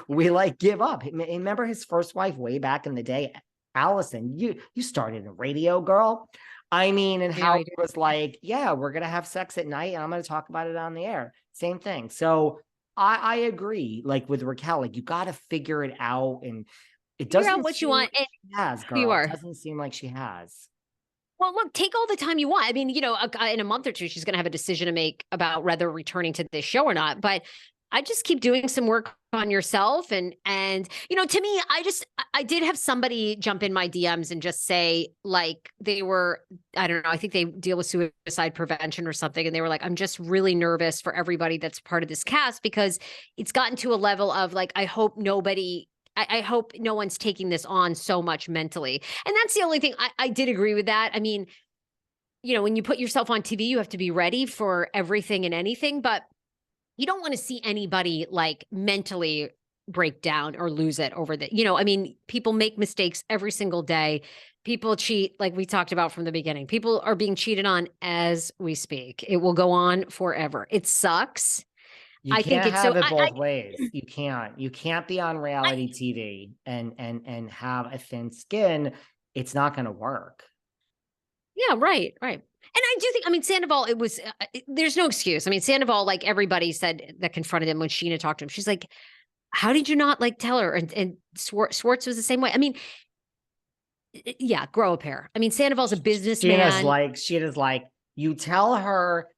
we like give up. Remember his first wife way back in the day, Allison, you started a radio, girl. I mean, and how it was like, yeah, we're going to have sex at night and I'm going to talk about it on the air. Same thing. So I agree. Like with Raquel, like you got to figure it out. And it doesn't figure out what you want. Like she has, girl. You are. It doesn't seem like she has. Well, look, take all the time you want. I mean, in a month or two, she's going to have a decision to make about whether returning to this show or not. But I just keep doing some work on yourself. And to me, I did have somebody jump in my DMs and just say, like, they were, I don't know, I think they deal with suicide prevention or something. And they were like, I'm just really nervous for everybody that's part of this cast because it's gotten to a level of like, I hope no one's taking this on so much mentally. And that's the only thing I did agree with that. I mean, when you put yourself on TV, you have to be ready for everything and anything, but you don't want to see anybody like mentally break down or lose it over I mean, people make mistakes every single day. People cheat, like we talked about from the beginning. People are being cheated on as we speak. It will go on forever. It sucks. I think it's have it both ways. You can't be on reality TV and have a thin skin. It's not going to work. Yeah, right. And I do think, I mean, Sandoval, there's no excuse. I mean, Sandoval, like everybody said that confronted him when Sheena talked to him, she's like, how did you not like tell her? And Schwartz was the same way. I mean, yeah, grow a pair. I mean, Sandoval's a businessman. Sheena's like, you tell her,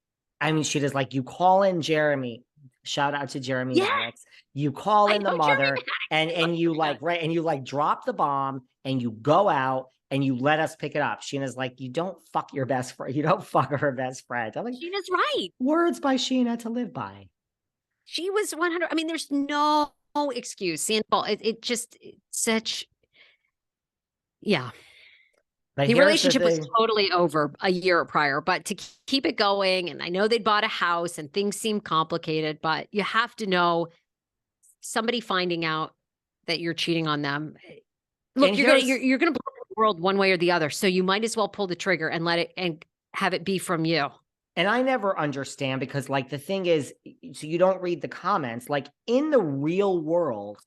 I mean, Sheena's like, you call in Jeremy. Shout out to Jeremy Maddox. You call in the mother and you like, right. And you like drop the bomb and you go out and you let us pick it up. Sheena's like, you don't fuck your best friend. You don't fuck her best friend. I'm like, Sheena's right. Words by Sheena to live by. She was 100. I mean, there's no excuse. Sandoval, it just such, yeah. But the relationship was totally over a year prior, but to keep it going, and I know they'd bought a house and things seem complicated, but you have to know somebody finding out that you're cheating on them. Look, you're gonna blow the world one way or the other, so you might as well pull the trigger and let it and have it be from you. And I never understand because, like, the thing is, so you don't read the comments. Like in the real world,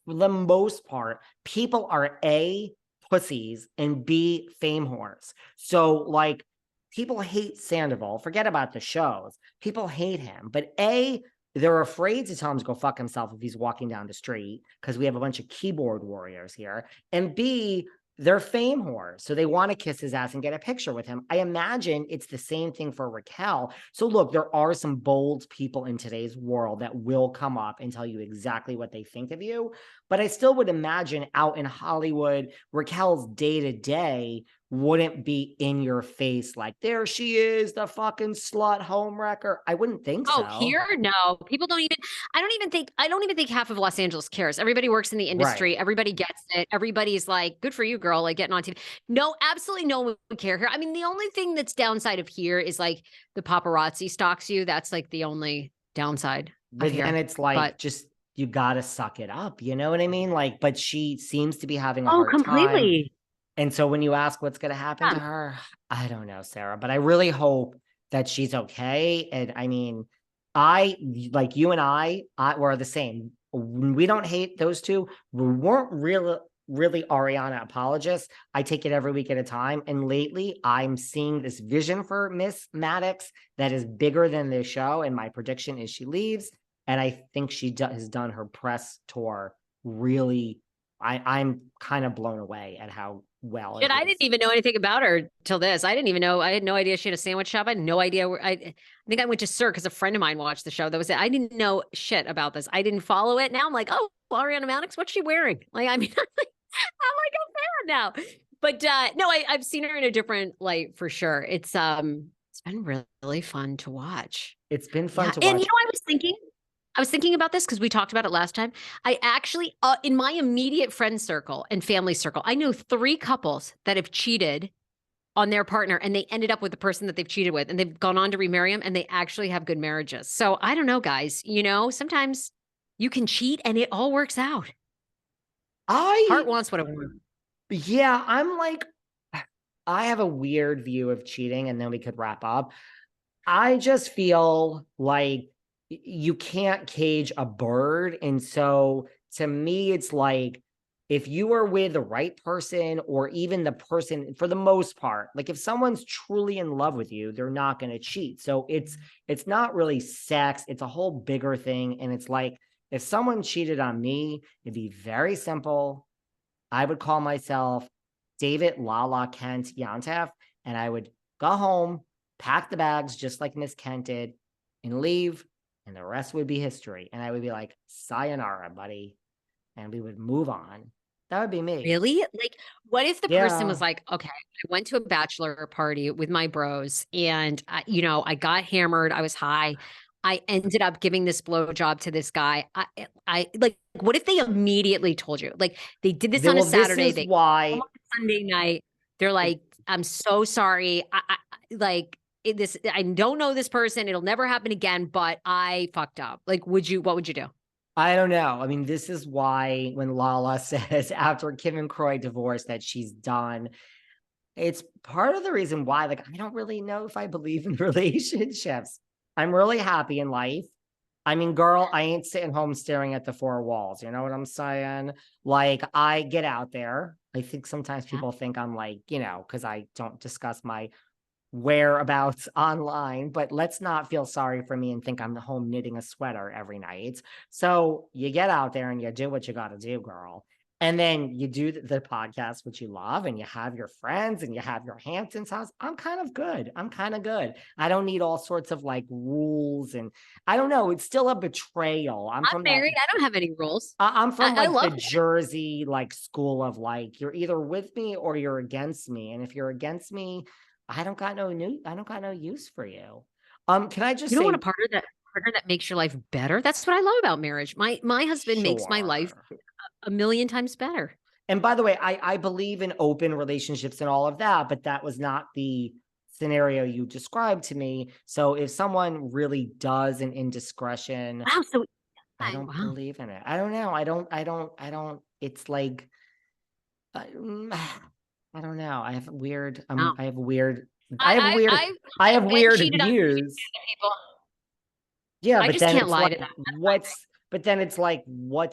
for the most part, people are A, pussies, and B, fame whores. So like people hate Sandoval. Forget about the shows. People hate him. But A, they're afraid to tell him to go fuck himself if he's walking down the street because we have a bunch of keyboard warriors here. And B, they're fame whores. So they want to kiss his ass and get a picture with him. I imagine it's the same thing for Raquel. So look, there are some bold people in today's world that will come up and tell you exactly what they think of you. But I still would imagine out in Hollywood, Raquel's day-to-day wouldn't be in your face like, there she is, the fucking slut homewrecker. I wouldn't think so. Oh, here? No. People don't even, I don't even think half of Los Angeles cares. Everybody works in the industry. Right. Everybody gets it. Everybody's like, good for you, girl, like getting on TV. No, absolutely no one would care here. I mean, the only thing that's downside of here is like the paparazzi stalks you. That's like the only downside. And it's like, just, you gotta suck it up. You know what I mean? Like, but she seems to be having a hard time. And so when you ask what's going to happen to her, I don't know, Sarah, but I really hope that she's okay. And I mean, like you and I were the same. We don't hate those two. We weren't really Ariana apologists. I take it every week at a time. And lately I'm seeing this vision for Miss Maddox that is bigger than this show. And my prediction is she leaves. And I think she has done her press tour really. I'm kind of blown away at how well. And I didn't even know anything about her till this. I didn't even know. I had no idea she had a sandwich shop. I had no idea where. I think I went to Sir because a friend of mine watched the show. That was it. I didn't know shit about this. I didn't follow it. Now I'm like, oh, Ariana Maddox, what's she wearing? Like, I mean, I'm like a fan now. But no, I've seen her in a different light for sure. It's been really fun to watch. It's been fun to watch. And I was thinking about this because we talked about it last time. I actually, in my immediate friend circle and family circle, I know 3 couples that have cheated on their partner and they ended up with the person that they've cheated with and they've gone on to remarry him and they actually have good marriages. So I don't know, guys, sometimes you can cheat and it all works out. Heart wants what it wants. Yeah, I'm like, I have a weird view of cheating and then we could wrap up. I just feel like you can't cage a bird. And so to me, it's like, if you are with the right person, or even the person, for the most part, like if someone's truly in love with you, they're not going to cheat. So it's not really sex. It's a whole bigger thing. And it's like, if someone cheated on me, it'd be very simple. I would call myself David Lala Kent Yontef, and I would go home, pack the bags just like Miss Kent did, and leave, and the rest would be history. And I would be like, sayonara, buddy. And we would move on. That would be me. Really? Like, what if the person Yeah. was like, okay, I went to a bachelor party with my bros and, I got hammered. I was high. I ended up giving this blowjob to this guy. I like, what if they immediately told you, like, they did this on a Well, this Saturday, is they why. come on a Sunday night. They're like, I'm so sorry. I don't know this person. It'll never happen again, but I fucked up. Like, what would you do? I don't know. I mean, this is why when Lala says after Kim and Croy divorced that she's done, it's part of the reason why, like, I don't really know if I believe in relationships. I'm really happy in life. I mean, girl, I ain't sitting home staring at the four walls. You know what I'm saying? Like, I get out there. I think sometimes Yeah. people think I'm like, because I don't discuss my whereabouts online, but let's not feel sorry for me and think I'm home knitting a sweater every night. So you get out there and you do what you got to do, girl. And then you do the podcast, which you love, and you have your friends and you have your Hamptons house. I'm kind of good. I'm kind of good. I don't need all sorts of like rules. And I don't know. It's still a betrayal. I'm I'm from that. married. I don't have any rules. I'm from I like the love it. Jersey like school of like, you're either with me or you're against me. And if you're against me, I don't got no use for you. Can I just You don't want say, a partner that makes your life better. That's what I love about marriage. My husband makes my life sure. a million times better. And by the way, I believe in open relationships and all of that, but that was not the scenario you described to me. So if someone really does an indiscretion, Wow. So I don't wow. believe in it. I don't know. I don't. It's like, I don't know. Wow. I have weird, I I've I have lied and weird cheated on views. people. Yeah, I but just then can't it's lie like, to them. what's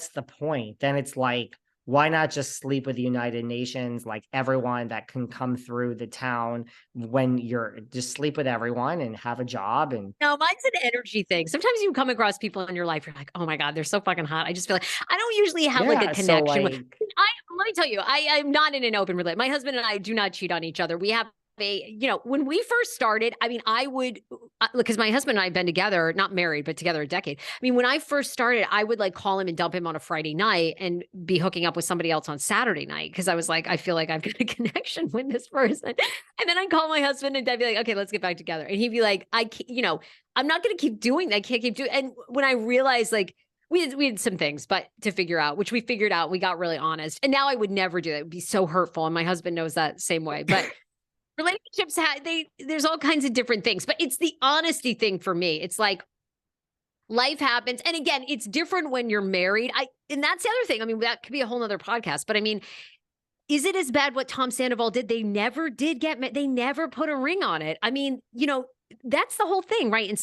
the point? Then it's like, why not just sleep with the United Nations? Like everyone that can come through the town, when you're just sleep with everyone and have a job. And No, mine's an energy thing. Sometimes you come across people in your life, you're like, oh my God, they're so fucking hot. I just feel like I don't usually have like a yeah, so connection with like, let me tell you, I'm not in an open relationship. My husband and I do not cheat on each other. We have when we first started, I mean, I would, because my husband and I have been together, not married, but together a decade. I mean, when I first started, I would like call him and dump him on a Friday night and be hooking up with somebody else on Saturday night. Cause I was like, I feel like I've got a connection with this person. And then I'd call my husband and I'd be like, okay, let's get back together. And he'd be like, I'm not going to keep doing that. I can't keep doing. And when I realized like, we had some things, but to figure out, which we figured out, we got really honest. And now I would never do that. It would be so hurtful. And my husband knows that same way. But relationships there's all kinds of different things, but it's the honesty thing for me. It's like life happens. And again, it's different when you're married. And that's the other thing. I mean, that could be a whole nother podcast, but I mean, is it as bad what Tom Sandoval did? They never did they never put a ring on it. I mean, that's the whole thing, right? In